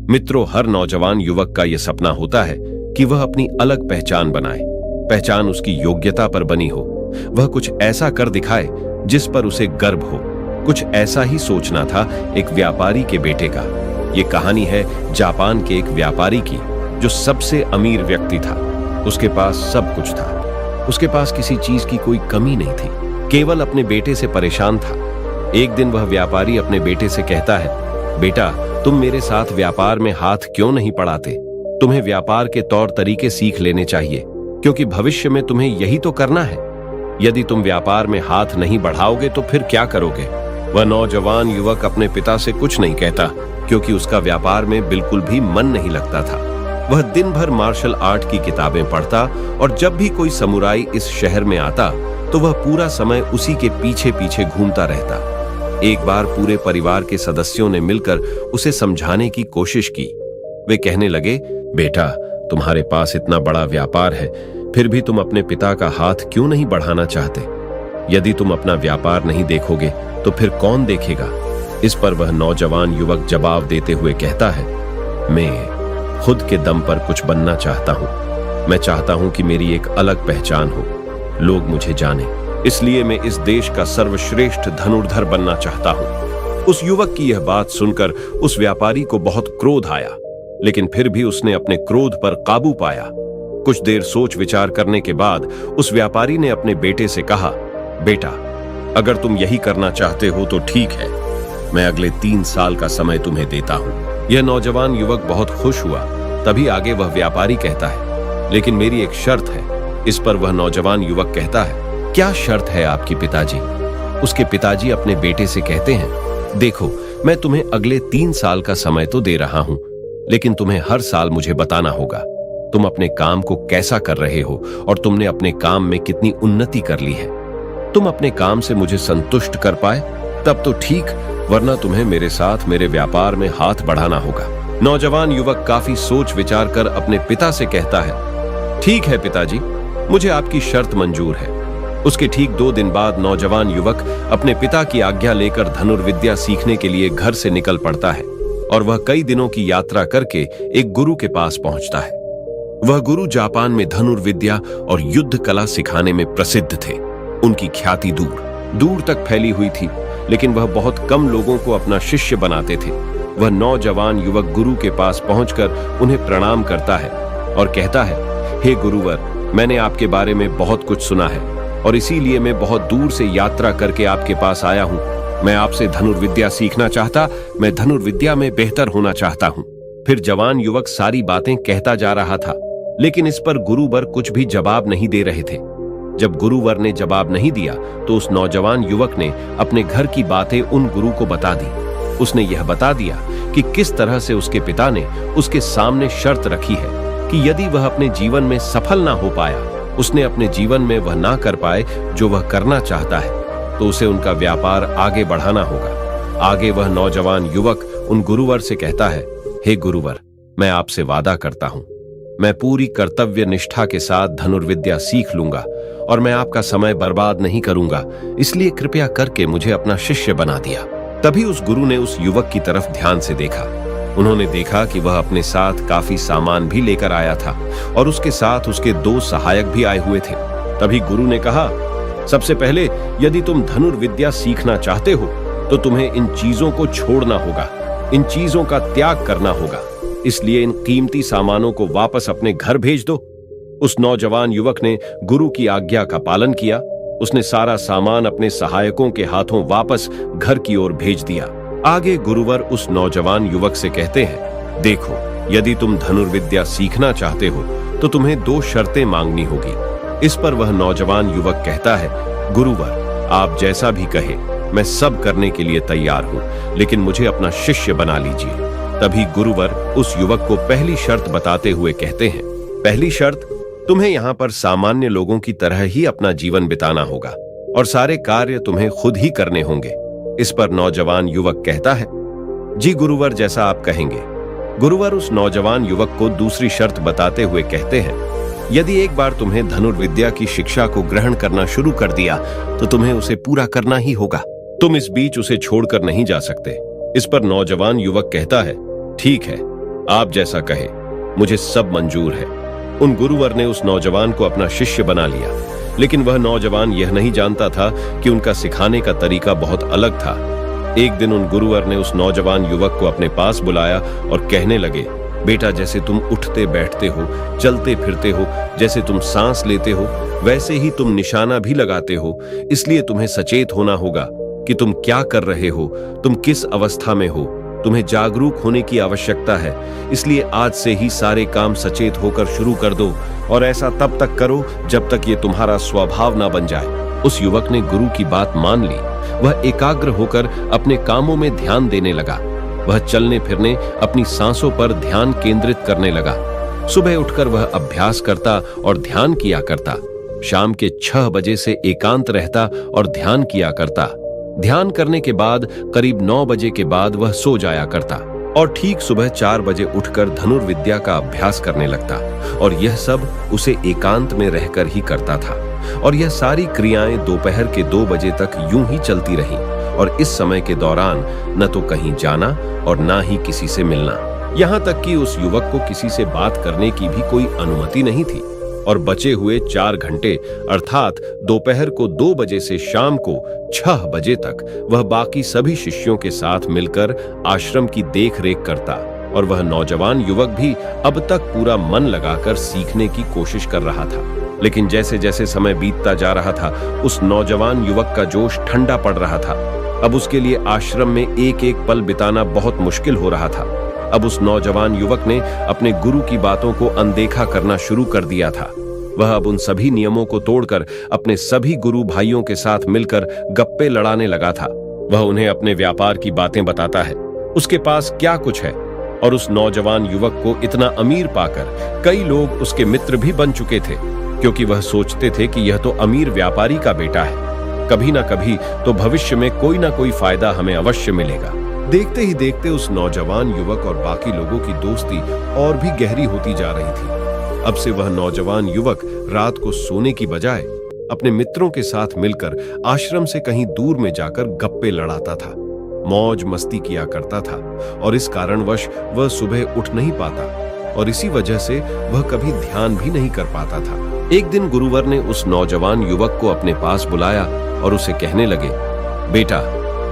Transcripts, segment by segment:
मित्रों, हर नौजवान युवक का यह सपना होता है कि वह अपनी अलग पहचान बनाए। पहचान उसकी योग्यता पर बनी हो, वह कुछ ऐसा कर दिखाए जिस पर उसे गर्व हो। कुछ ऐसा ही सोचना था एक व्यापारी के बेटे का। यह कहानी है जापान के एक व्यापारी की, जो सबसे अमीर व्यक्ति था। उसके पास सब कुछ था, उसके पास किसी चीज की कोई कमी नहीं थी, केवल अपने बेटे से परेशान था। एक दिन वह व्यापारी अपने बेटे से कहता है, बेटा, तुम मेरे साथ व्यापार में हाथ क्यों नहीं बढ़ाते? तुम्हें व्यापार के तौर तरीके सीख लेने चाहिए, क्योंकि भविष्य में तुम्हें यही तो करना है। यदि तुम व्यापार में हाथ नहीं बढ़ाओगे तो फिर क्या करोगे? वह नौजवान युवक अपने पिता से कुछ नहीं कहता, क्योंकि उसका व्यापार में बिल्कुल भी मन नहीं लगता था। वह दिन भर मार्शल आर्ट की किताबें पढ़ता, और जब भी कोई समुराई इस शहर में आता तो वह पूरा समय उसी के पीछे पीछे घूमता रहता। एक बार पूरे परिवार के सदस्यों ने मिलकर उसे समझाने की कोशिश की। वे कहने लगे, बेटा, तुम्हारे पास इतना बड़ा व्यापार है, फिर भी तुम अपने पिता का हाथ क्यों नहीं बढ़ाना चाहते? यदि तुम अपना व्यापार नहीं देखोगे तो फिर कौन देखेगा? इस पर वह नौजवान युवक जवाब देते हुए कहता है, मैं खुद के दम पर कुछ बनना चाहता हूं। मैं चाहता हूं कि मेरी एक अलग पहचान हो, लोग मुझे जाने, इसलिए मैं इस देश का सर्वश्रेष्ठ धनुर्धर बनना चाहता हूं। उस युवक की यह बात सुनकर उस व्यापारी को बहुत क्रोध आया, लेकिन फिर भी उसने अपने क्रोध पर काबू पाया। कुछ देर सोच विचार करने के बाद उस व्यापारी ने अपने बेटे से कहा, बेटा, अगर तुम यही करना चाहते हो तो ठीक है, मैं अगले 3 साल का समय तुम्हें देता हूं। यह नौजवान युवक बहुत खुश हुआ। तभी आगे वह व्यापारी कहता है, लेकिन मेरी एक शर्त है। इस पर वह नौजवान युवक कहता है, क्या शर्त है आपकी पिताजी? उसके पिताजी अपने बेटे से कहते हैं, देखो, मैं तुम्हें अगले 3 साल का समय तो दे रहा हूं, लेकिन तुम्हें हर साल मुझे बताना होगा तुम अपने काम को कैसा कर रहे हो और तुमने अपने काम में कितनी उन्नति कर ली है। तुम अपने काम से मुझे संतुष्ट कर पाए तब तो ठीक, वरना तुम्हें मेरे साथ मेरे व्यापार में हाथ बढ़ाना होगा। नौजवान युवक काफी सोच विचार कर अपने पिता से कहता है, ठीक है पिताजी, मुझे आपकी शर्त मंजूर है। उसके ठीक 2 दिन बाद नौजवान युवक अपने पिता की आज्ञा लेकर धनुर्विद्या सीखने के लिए घर से निकल पड़ता है, और वह कई दिनों की यात्रा करके एक गुरु के पास पहुंचता है। वह गुरु जापान में धनुर्विद्या और युद्ध कला सिखाने में प्रसिद्ध थे। उनकी ख्याति दूर दूर तक फैली हुई थी, लेकिन वह बहुत कम लोगों को अपना शिष्य बनाते थे। वह नौजवान युवक गुरु के पास पहुंचकर उन्हें प्रणाम करता है और कहता है, हे गुरुवर, मैंने आपके बारे में बहुत कुछ सुना है और इसीलिए मैं बहुत दूर से यात्रा करके आपके पास आया हूं। मैं आपसे धनुर्विद्या सीखना चाहता, मैं धनुर्विद्या में बेहतर होना चाहता हूं। फिर जवान युवक सारी बातें कहता जा रहा था, लेकिन इस पर गुरुवर कुछ भी जवाब नहीं दे रहे थे। जब गुरुवर ने जवाब नहीं दिया तो उस नौजवान युवक ने अपने घर की बातें उन गुरु को बता दी। उसने यह बता दिया कि किस तरह से उसके पिता ने उसके सामने शर्त रखी है कि यदि वह अपने जीवन में सफल ना हो पाया, उसने अपने जीवन में वह ना कर पाए जो वह करना चाहता है, तो उसे उनका व्यापार आगे बढ़ाना होगा। आगे वह नौजवान युवक उन गुरुवर से कहता है, हे गुरुवर, मैं आपसे वादा करता हूं, मैं पूरी कर्तव्य निष्ठा के साथ धनुर्विद्या सीख लूंगा और मैं आपका समय बर्बाद नहीं करूंगा, इसलिए कृपया करके मुझे अपना शिष्य बना दिया। तभी उस गुरु ने उस युवक की तरफ ध्यान से देखा। उन्होंने देखा कि वह अपने साथ काफी सामान भी लेकर आया था और उसके साथ उसके 2 सहायक भी आए हुए थे। तभी गुरु ने कहा, सबसे पहले यदि तुम धनुर्विद्या सीखना चाहते हो तो तुम्हें इन चीजों को छोड़ना होगा, इन चीजों का त्याग करना होगा, इसलिए इन कीमती सामानों को वापस अपने घर भेज दो। उस नौजवान युवक ने गुरु की आज्ञा का पालन किया। उसने सारा सामान अपने सहायकों के हाथों वापस घर की ओर भेज दिया। आगे गुरुवर उस नौजवान युवक से कहते हैं, देखो, यदि तुम धनुर्विद्या सीखना चाहते हो तो तुम्हें 2 शर्तें मांगनी होगी। इस पर वह नौजवान युवक कहता है, गुरुवर, आप जैसा भी कहे, मैं सब करने के लिए तैयार हूं, लेकिन मुझे अपना शिष्य बना लीजिए। तभी गुरुवर उस युवक को पहली शर्त बताते हुए कहते हैं, पहली शर्त, तुम्हें यहाँ पर सामान्य लोगों की तरह ही अपना जीवन बिताना होगा और सारे कार्य तुम्हें खुद ही करने होंगे। इस पर नौजवान युवक कहता है, जी गुरुवर, जैसा आप कहेंगे। गुरुवर उस नौजवान युवक को दूसरी शर्त बताते हुए कहते हैं, यदि एक बार तुम्हें धनुर्विद्या की शिक्षा को ग्रहण करना शुरू कर दिया तो तुम्हें उसे पूरा करना ही होगा, तुम इस बीच उसे छोड़कर नहीं जा सकते। इस पर नौजवान युवक कहता है, ठीक है, आप जैसा कहे, मुझे सब मंजूर है। उन गुरुवर ने उस नौजवान को अपना शिष्य बना लिया, लेकिन वह नौजवान यह नहीं जानता था कि उनका सिखाने का तरीका बहुत अलग था। एक दिन उन गुरुवर ने उस नौजवान युवक को अपने पास बुलाया और कहने लगे, बेटा, जैसे तुम उठते बैठते हो, चलते फिरते हो, जैसे तुम सांस लेते हो, वैसे ही तुम निशाना भी लगाते हो। इसलिए तुम्हें सचेत होना होगा कि तुम क्या कर रहे हो, तुम किस अवस्था में हो। तुम्हें जागरूक होने की आवश्यकता है। इसलिए आज से ही सारे काम सचेत होकर शुरू कर दो, और ऐसा तब तक करो जब तक ये तुम्हारा स्वभाव ना बन जाए। उस युवक ने गुरु की बात मान ली। वह एकाग्र होकर अपने कामों में ध्यान देने लगा। वह चलने फिरने, अपनी सांसों पर ध्यान केंद्रित करने लगा। सुबह उठकर वह अभ्यास करता और ध्यान किया करता। शाम के 6 बजे से एकांत रहता और ध्यान किया करता। ध्यान करने के बाद करीब 9 बजे के बाद वह सो जाया करता और ठीक सुबह 4 बजे उठकर धनुर्विद्या का अभ्यास करने लगता। और यह सब उसे एकांत में रहकर ही करता था। और यह सारी क्रियाएं दोपहर के 2 बजे तक यूं ही चलती रहीं। और इस समय के दौरान न तो कहीं जाना और न ही किसी से मिलना। यहां तक कि उस युवक को किसी से बात करने की भी कोई अनुमति नहीं थी। और बचे हुए 4 घंटे अर्थात दोपहर को 2 बजे से शाम को 6 बजे तक वह बाकी सभी शिष्यों के साथ मिलकर आश्रम की देख रेख करता। और वह नौजवान युवक भी अब तक पूरा मन लगाकर सीखने की कोशिश कर रहा था। लेकिन जैसे जैसे समय बीतता जा रहा था, उस नौजवान युवक का जोश ठंडा पड़ रहा था। अब उसके लिए आश्रम में एक एक पल बिताना बहुत मुश्किल हो रहा था। अब उस नौजवान युवक ने अपने गुरु की बातों को अनदेखा करना शुरू कर दिया था। वह अब उन सभी नियमों को तोड़कर अपने सभी गुरु भाइयों के साथ मिलकर गप्पे लड़ाने लगा था। वह उन्हें अपने व्यापार की बातें बताता है, उसके पास क्या कुछ है। और उस नौजवान युवक को इतना अमीर पाकर कई लोग उसके मित्र भी बन चुके थे, क्योंकि वह सोचते थे कि यह तो अमीर व्यापारी का बेटा है, कभी ना कभी तो भविष्य में कोई ना कोई फायदा हमें अवश्य मिलेगा। देखते ही देखते उस नौजवान युवक और बाकी लोगों की दोस्ती और भी गहरी होती जा रही थी। अब से वह नौजवान युवक रात को सोने की बजाय अपने मित्रों के साथ मिलकर आश्रम से कहीं दूर में जाकर गप्पे लड़ाता था, मौज मस्ती किया करता था। और इस कारणवश वह सुबह उठ नहीं पाता और इसी वजह से वह कभी ध्यान भी नहीं कर पाता था। एक दिन गुरुवर ने उस नौजवान युवक को अपने पास बुलाया और उसे कहने लगे, बेटा,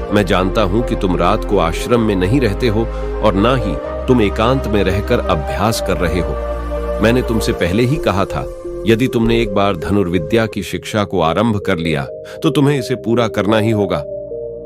मैं जानता हूं कि तुम रात को आश्रम में नहीं रहते हो और ना ही तुम एकांत में रहकर अभ्यास कर रहे हो। मैंने तुमसे पहले ही कहा था, यदि तुमने एक बार धनुर्विद्या की शिक्षा को आरंभ कर लिया तो तुम्हें इसे पूरा करना ही होगा।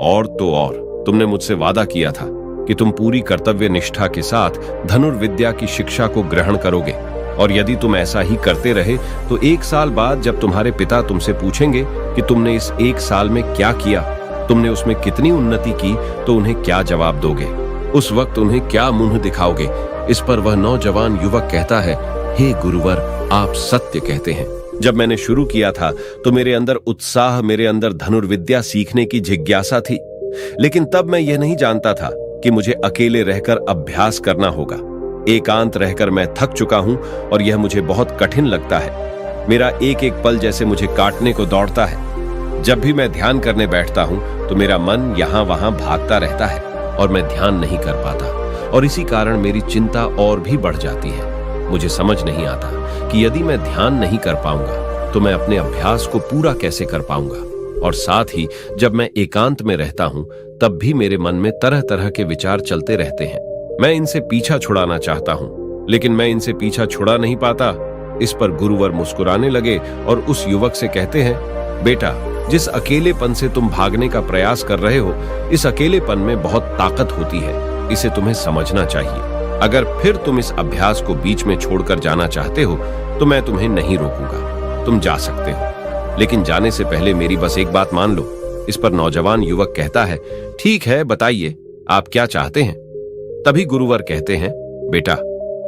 और तो और तुमने मुझसे वादा किया था कि तुम पूरी कर्तव्य निष्ठा के साथ धनुर्विद्या की शिक्षा को ग्रहण करोगे। और यदि तुम ऐसा ही करते रहे तो 1 साल बाद जब तुम्हारे पिता तुमसे पूछेंगे कि तुमने इस 1 साल में क्या किया, तुमने उसमें कितनी उन्नति की, तो उन्हें क्या जवाब दोगे? उस वक्त उन्हें क्या मुंह दिखाओगे? इस पर वह नौजवान युवक कहता है, हे गुरुवर, आप सत्य कहते हैं। जब मैंने शुरू किया था तो मेरे अंदर उत्साह, मेरे अंदर धनुर्विद्या सीखने की जिज्ञासा थी। लेकिन तब मैं यह नहीं जानता था कि मुझे अकेले रहकर अभ्यास करना होगा। एकांत रहकर मैं थक चुका हूं और यह मुझे बहुत कठिन लगता है। मेरा एक एक पल जैसे मुझे काटने को दौड़ता है। जब भी मैं ध्यान करने बैठता हूं तो मेरा मन यहां वहां भागता रहता है और मैं ध्यान नहीं कर पाता। और इसी कारण मेरी चिंता और भी बढ़ जाती है। मुझे समझ नहीं आता कि यदि मैं ध्यान नहीं कर पाऊंगा तो मैं अपने अभ्यास को पूरा कैसे कर पाऊंगा। और साथ ही जब मैं एकांत में रहता हूं तब भी मेरे मन में तरह तरह के विचार चलते रहते हैं। मैं इनसे पीछा छुड़ाना चाहता हूं, लेकिन मैं इनसे पीछा छुड़ा नहीं पाता। इस पर गुरुवर मुस्कुराने लगे और उस युवक से कहते हैं, बेटा, जिस अकेलेपन से तुम भागने का प्रयास कर रहे हो, इस अकेलेपन में बहुत ताकत होती है। इसे तुम्हें समझना चाहिए। अगर फिर तुम इस अभ्यास को बीच में छोड़कर जाना चाहते हो तो मैं तुम्हें नहीं रोकूंगा, तुम जा सकते हो। लेकिन जाने से पहले मेरी बस एक बात मान लो। इस पर नौजवान युवक कहता है, ठीक है, बताइए आप क्या चाहते हैं। तभी गुरुवर कहते हैं, बेटा,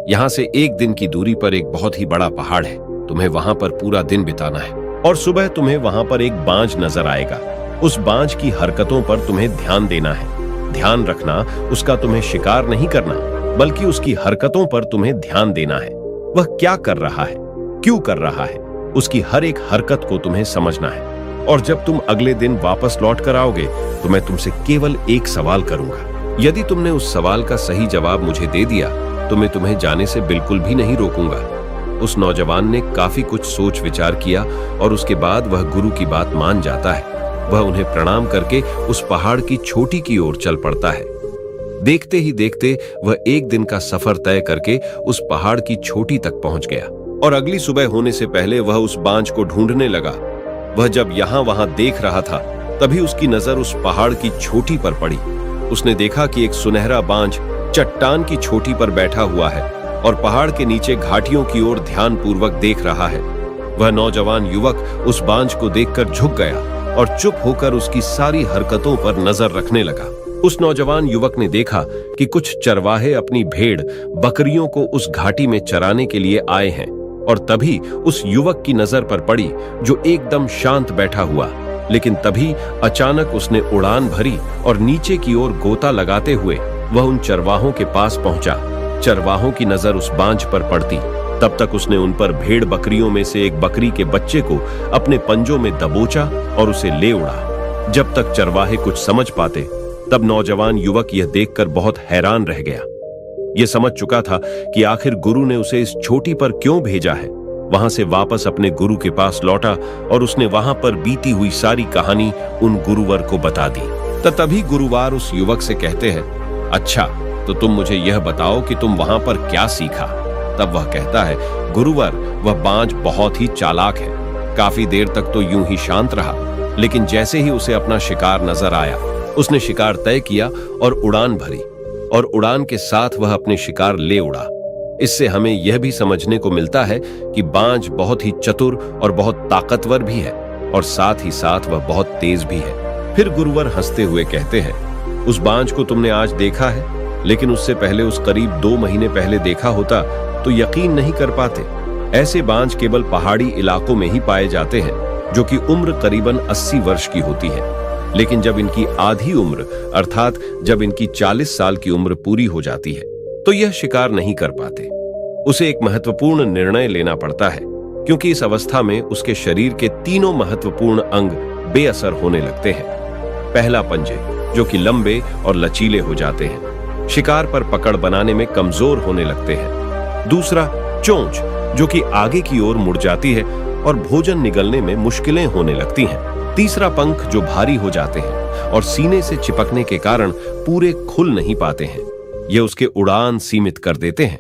यहां से 1 दिन की दूरी पर एक बहुत ही बड़ा पहाड़ है। तुम्हें वहां पर पूरा दिन बिताना है और सुबह तुम्हें वहां पर एक बांझ नजर आएगा। उस बांझ की हरकतों पर तुम्हें ध्यान देना है। ध्यान रखना, उसका तुम्हें शिकार नहीं करना, बल्कि उसकी हरकतों पर तुम्हें ध्यान देना है। वह क्या कर रहा है, क्यों कर रहा है, उसकी हर एक हरकत को तुम्हें समझना है। और जब तुम अगले दिन वापस लौट कर आओगे तो मैं तुमसे केवल एक सवाल करूंगा। यदि तुमने उस सवाल का सही जवाब मुझे दे दिया तो तो मैं तुम्हें जाने से बिल्कुल भी नहीं रोकूंगा। उस नौजवान ने काफी कुछ सोच विचार किया और उसके बाद वह गुरु की बात मान जाता है। वह उन्हें प्रणाम करके उस पहाड़ की चोटी की ओर चल पड़ता है। देखते ही देखते वह एक दिन का सफर तय करके उस पहाड़ की चोटी तक पहुंच गया और अगली सुबह होने से पहले वह उस बांझ को ढूंढने लगा। वह जब यहां वहां देख रहा था तभी उसकी नजर उस पहाड़ की चोटी पर पड़ी। उसने देखा कि एक सुनहरा बांझ चट्टान की चोटी पर बैठा हुआ है और पहाड़ के नीचे घाटियों की ओर ध्यानपूर्वक देख रहा है। वह नौजवान युवक उस बांझ को देखकर झुक गया और चुप होकर उसकी सारी हरकतों पर नजर रखने लगा। उस नौजवान युवक ने देखा कि कुछ चरवाहे अपनी भेड़ बकरियों को उस घाटी में चराने के लिए आए हैं और तभी उस युवक की नजर पर पड़ी जो एकदम शांत बैठा हुआ। लेकिन तभी अचानक उसने उड़ान भरी और नीचे की ओर गोता लगाते हुए वह उन चरवाहों के पास पहुंचा। चरवाहों की नजर उस बांझ पर पड़ती तब तक उसने उन पर भेड़ बकरियों में से एक बकरी के बच्चे को अपने पंजों में दबोचा और उसे ले उड़ा। जब तक चरवाहे कुछ समझ पाते तब नौजवान युवक यह देखकर बहुत हैरान रह गया। यह समझ चुका था कि आखिर गुरु ने उसे इस चोटी पर क्यों भेजा है। वहां से वापस अपने गुरु के पास लौटा और उसने वहां पर बीती हुई सारी कहानी उन गुरुवर को बता दी। तभी गुरुवार उस युवक से कहते हैं, अच्छा तो तुम मुझे यह बताओ कि तुम वहां पर क्या सीखा। तब वह कहता है, गुरुवर वह बांझ बहुत ही चालाक है। काफी देर तक तो यूं ही शांत रहा, लेकिन जैसे ही उसे अपना शिकार नजर आया उसने शिकार तय किया और उड़ान भरी और उड़ान के साथ वह अपने शिकार ले उड़ा। इससे हमें यह भी समझने को मिलता है कि बांझ बहुत ही चतुर और बहुत ताकतवर भी है और साथ ही साथ वह बहुत तेज भी है। फिर गुरुवर हंसते हुए कहते हैं, उस बांझ को तुमने आज देखा है, लेकिन उससे पहले उस करीब 2 महीने पहले देखा होता तो यकीन नहीं कर पाते। ऐसे बांझ केवल पहाड़ी इलाकों में ही पाए जाते हैं जो कि उम्र करीबन 80 वर्ष की होती है। लेकिन जब इनकी आधी उम्र अर्थात जब इनकी 40 साल की उम्र पूरी हो जाती है तो यह शिकार नहीं कर पाते। उसे एक महत्वपूर्ण निर्णय लेना पड़ता है क्योंकि इस अवस्था में उसके शरीर के तीनों महत्वपूर्ण अंग बेअसर होने लगते हैं। पहला, पंजे जो कि लंबे और लचीले हो जाते हैं, शिकार पर पकड़ बनाने में कमजोर होने लगते हैं। दूसरा, चोंच जो कि आगे की ओर मुड़ जाती है और भोजन निगलने में मुश्किलें होने लगती हैं। तीसरा, पंख जो भारी हो जाते हैं और सीने से चिपकने के कारण पूरे खुल नहीं पाते हैं। ये उसके उड़ान सीमित कर देते हैं।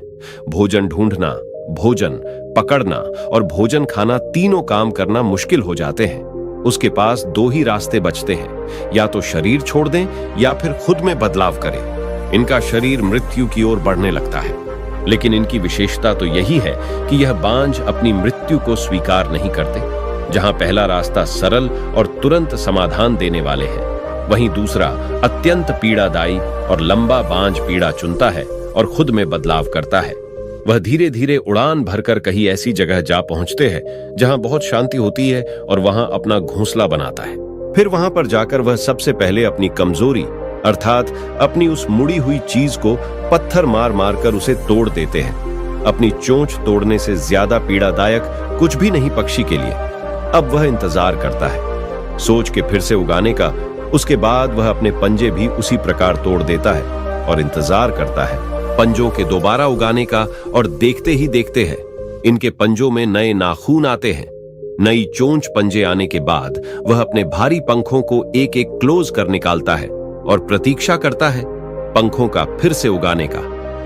भोजन ढूंढना, भोजन पकड़ना और भोजन खाना तीनों काम करना मुश्किल हो जाते हैं। उसके पास 2 ही रास्ते बचते हैं, या तो शरीर छोड़ दें या फिर खुद में बदलाव करें। इनका शरीर मृत्यु की ओर बढ़ने लगता है, लेकिन इनकी विशेषता तो यही है कि यह बांझ अपनी मृत्यु को स्वीकार नहीं करते। जहां पहला रास्ता सरल और तुरंत समाधान देने वाले हैं, वहीं दूसरा अत्यंत पीड़ादायी और लंबा बांझ पीड़ा चुनता है और खुद में बदलाव करता है। वह धीरे धीरे उड़ान भरकर कहीं ऐसी जगह जा पहुंचते हैं जहां बहुत शांति होती है और वहां अपना घोंसला बनाता है। फिर वहां पर जाकर वह सबसे पहले अपनी कमजोरी अर्थात अपनी उस मुड़ी हुई चीज को पत्थर मार मार कर उसे तोड़ देते हैं। अपनी चोंच तोड़ने से ज्यादा पीड़ादायक कुछ भी नहीं पक्षी के लिए। अब वह इंतजार करता है, सोच के फिर से उगाने का। उसके बाद वह अपने पंजे भी उसी प्रकार तोड़ देता है और इंतजार करता है पंजों के दोबारा उगाने का। और देखते ही देखते हैं इनके पंजों में नए नाखून आते हैं। नई चोंच पंजे आने के बाद वह अपने भारी पंखों को एक एक क्लोज कर निकालता है और प्रतीक्षा करता है पंखों का फिर से उगाने का।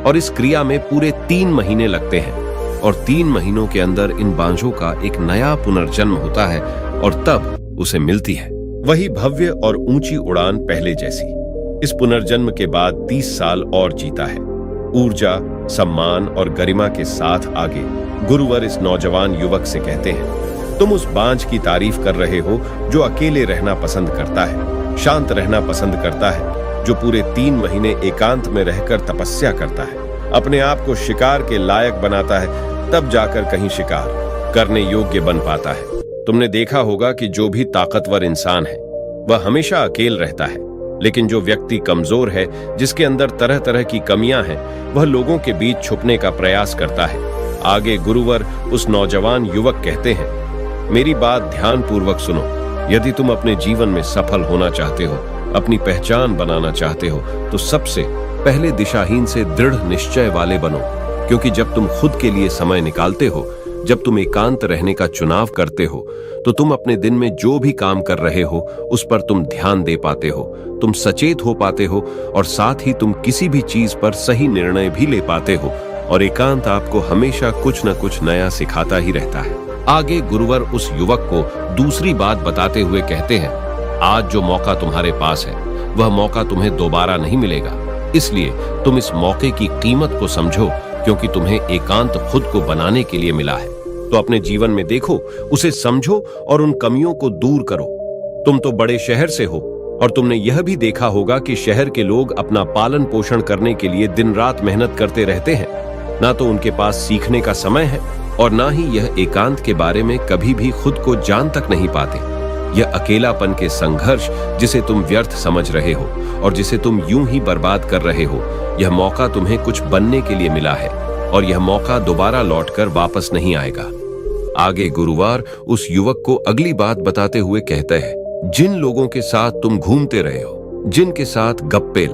और इस क्रिया में पूरे 3 महीने लगते हैं और 3 महीनों के अंदर इन बांझों का एक नया पुनर्जन्म होता है और तब उसे मिलती है वही भव्य और ऊंची उड़ान पहले जैसी। इस पुनर्जन्म के बाद 30 साल और जीता है, ऊर्जा, सम्मान और गरिमा के साथ आगे। गुरुवर इस नौजवान युवक से कहते हैं, तुम उस बांझ की तारीफ कर रहे हो जो अकेले रहना पसंद करता है, शांत रहना पसंद करता है, जो पूरे 3 महीने एकांत में रहकर तपस्या करता है, अपने आप को शिकार के लायक बनाता है, तब जाकर कहीं शिकार करने योग्य बन पाता है। तुमने देखा होगा कि जो भी ताकतवर इंसान है वह हमेशा अकेले रहता है, लेकिन जो व्यक्ति कमजोर है, जिसके अंदर तरह तरह की कमियां हैं, वह लोगों के बीच छुपने का प्रयास करता है। आगे गुरुवर उस नौजवान युवक कहते हैं, मेरी बात ध्यानपूर्वक सुनो। यदि तुम अपने जीवन में सफल होना चाहते हो, अपनी पहचान बनाना चाहते हो, तो सबसे पहले दिशाहीन से दृढ़ निश्चय वाले बनो, क्योंकि जब तुम खुद के लिए समय निकालते हो, जब तुम एकांत रहने का चुनाव करते हो, तो तुम अपने दिन में जो भी काम कर रहे हो उस पर तुम ध्यान दे पाते हो, तुम सचेत हो पाते हो और साथ ही तुम किसी भी चीज पर सही निर्णय भी ले पाते हो। और एकांत आपको हमेशा कुछ न कुछ नया सिखाता ही रहता है। आगे गुरुवर उस युवक को दूसरी बात बताते हुए कहते हैं, आज जो मौका तुम्हारे पास है वह मौका तुम्हें दोबारा नहीं मिलेगा, इसलिए तुम इस मौके की कीमत को समझो, क्योंकि तुम्हें एकांत खुद को बनाने के लिए मिला है। तो अपने जीवन में देखो, उसे समझो और उन कमियों को दूर करो। तुम तो बड़े शहर से हो और तुमने यह भी देखा होगा कि शहर के लोग अपना पालन पोषण करने के लिए दिन रात मेहनत करते रहते हैं। ना तो उनके पास सीखने का समय है और ना ही यह एकांत के बारे में कभी भी खुद को जान तक नहीं पाते। यह अकेलापन के संघर्ष जिसे तुम व्यर्थ समझ रहे हो और जिसे तुम यूं ही बर्बाद कर रहे हो, यह मौका तुम्हें कुछ बनने के लिए मिला है और यह मौका दोबारा लौटकर वापस नहीं आएगा। आगे गुरुवार उस युवक को अगली बात बताते हुए कहता है, जिन लोगों के साथ तुम घूमते रहे हो, जिनके साथ गप्पे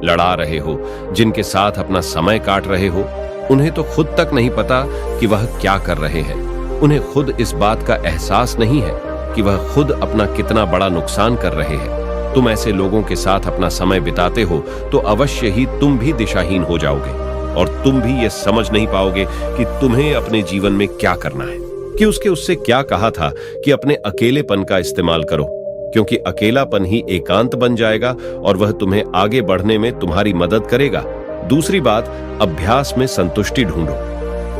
लड़ा रहे हो, जिनके साथ अपना समय काट रहे हो, उन्हें तो खुद तक नहीं पता कि वह क्या कर रहे हैं। उन्हें खुद इस बात का एहसास नहीं है कि वह खुद अपना कितना बड़ा नुकसान कर रहे हैं। तुम ऐसे लोगों के साथ अपना समय बिताते हो तो अवश्य ही तुम भी दिशाहीन हो जाओगे और तुम भी यह समझ नहीं पाओगे कि तुम्हें अपने जीवन में क्या करना है। कि उससे क्या कहा था कि अपने अकेलेपन का इस्तेमाल करो, क्योंकि अकेलापन ही एकांत बन जाएगा और वह तुम्हें आगे बढ़ने में तुम्हारी मदद करेगा। दूसरी बात, अभ्यास में संतुष्टि ढूंढो,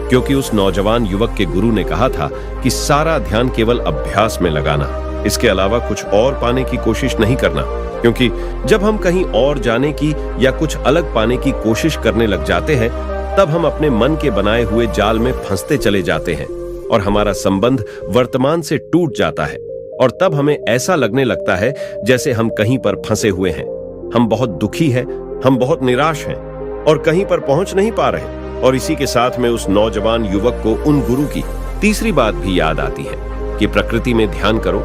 क्योंकि उस नौजवान युवक के गुरु ने कहा था कि सारा ध्यान केवल अभ्यास में लगाना, इसके अलावा कुछ और पाने की कोशिश नहीं करना। क्योंकि जब हम कहीं और जाने की या कुछ अलग पाने की कोशिश करने लग जाते हैं, तब हम अपने मन के बनाए हुए जाल में फंसते चले जाते हैं और हमारा संबंध वर्तमान से टूट जाता है और तब हमें ऐसा लगने लगता है जैसे हम कहीं पर फंसे हुए हैं। हम बहुत दुखी हैं, हम बहुत निराश हैं और कहीं पर पहुंच नहीं पा रहे। और इसी के साथ में उस नौजवान युवक को उन गुरु की तीसरी बात भी याद आती है कि प्रकृति में ध्यान करो।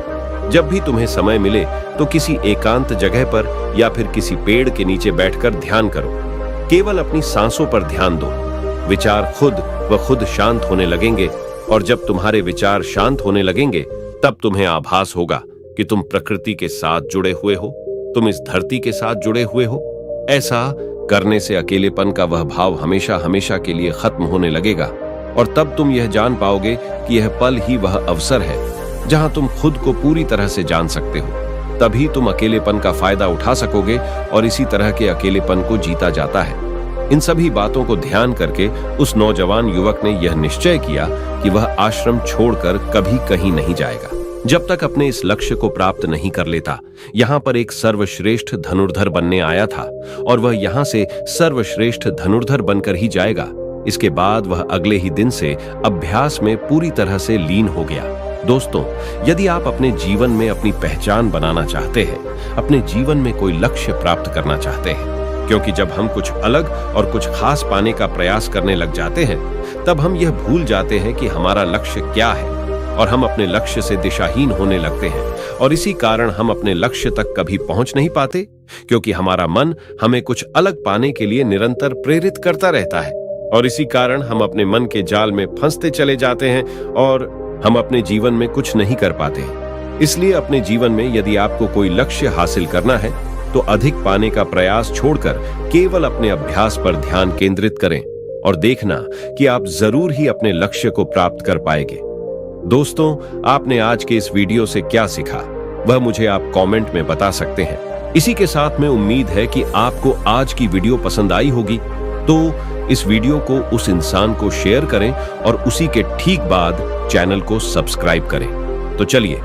जब भी तुम्हें समय मिले तो किसी एकांत जगह पर या फिर किसी पेड़ के नीचे बैठकर ध्यान करो। केवल अपनी सांसों पर ध्यान दो। विचार खुद व खुद शांत होने लगेंगे और जब तुम्हारे विचार शांत होने लगेंगे तब तुम्हें आभास होगा कि तुम प्रकृति के साथ जुड़े हुए हो, तुम इस धरती के साथ जुड़े हुए हो। ऐसा करने से अकेलेपन का वह भाव हमेशा हमेशा के लिए खत्म होने लगेगा और तब तुम यह जान पाओगे कि यह पल ही वह अवसर है जहां तुम खुद को पूरी तरह से जान सकते हो। तभी तुम अकेलेपन का फायदा उठा सकोगे और इसी तरह के अकेलेपन को जीता जाता है। इन सभी बातों को ध्यान करके उस नौजवान युवक ने यह निश्चय किया कि वह आश्रम छोड़कर कभी कहीं नहीं जाएगा जब तक अपने इस लक्ष्य को प्राप्त नहीं कर लेता। यहाँ पर एक सर्वश्रेष्ठ धनुर्धर बनने आया था और वह यहाँ से सर्वश्रेष्ठ धनुर्धर बनकर ही जाएगा। इसके बाद वह अगले ही दिन से अभ्यास में पूरी तरह से लीन हो गया। दोस्तों, यदि आप अपने जीवन में अपनी पहचान बनाना चाहते हैं, अपने जीवन में कोई लक्ष्य प्राप्त करना चाहते हैं, क्योंकि जब हम कुछ अलग और कुछ खास पाने का प्रयास करने लग जाते हैं, तब हम यह भूल जाते हैं कि हमारा लक्ष्य क्या है और हम अपने लक्ष्य से दिशाहीन होने लगते हैं और इसी कारण हम अपने लक्ष्य तक कभी पहुंच नहीं पाते, क्योंकि हमारा मन हमें कुछ अलग पाने के लिए निरंतर प्रेरित करता रहता है और इसी कारण हम अपने मन के जाल में फंसते चले जाते हैं और हम अपने जीवन में कुछ नहीं कर पाते। इसलिए अपने जीवन में यदि आपको कोई लक्ष्य हासिल करना है तो अधिक पाने का प्रयास छोड़कर केवल अपने अभ्यास पर ध्यान केंद्रित करें और देखना कि आप जरूर ही अपने लक्ष्य को प्राप्त कर पाएंगे। दोस्तों, आपने आज के इस वीडियो से क्या सीखा वह मुझे आप कमेंट में बता सकते हैं। इसी के साथ में उम्मीद है कि आपको आज की वीडियो पसंद आई होगी, तो इस वीडियो को उस इंसान को शेयर करें और उसी के ठीक बाद चैनल को सब्सक्राइब करें। तो चलिए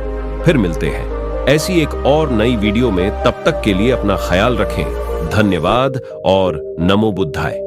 फिर मिलते हैं ऐसी एक और नई वीडियो में। तब तक के लिए अपना ख्याल रखें। धन्यवाद और नमो बुद्धाय।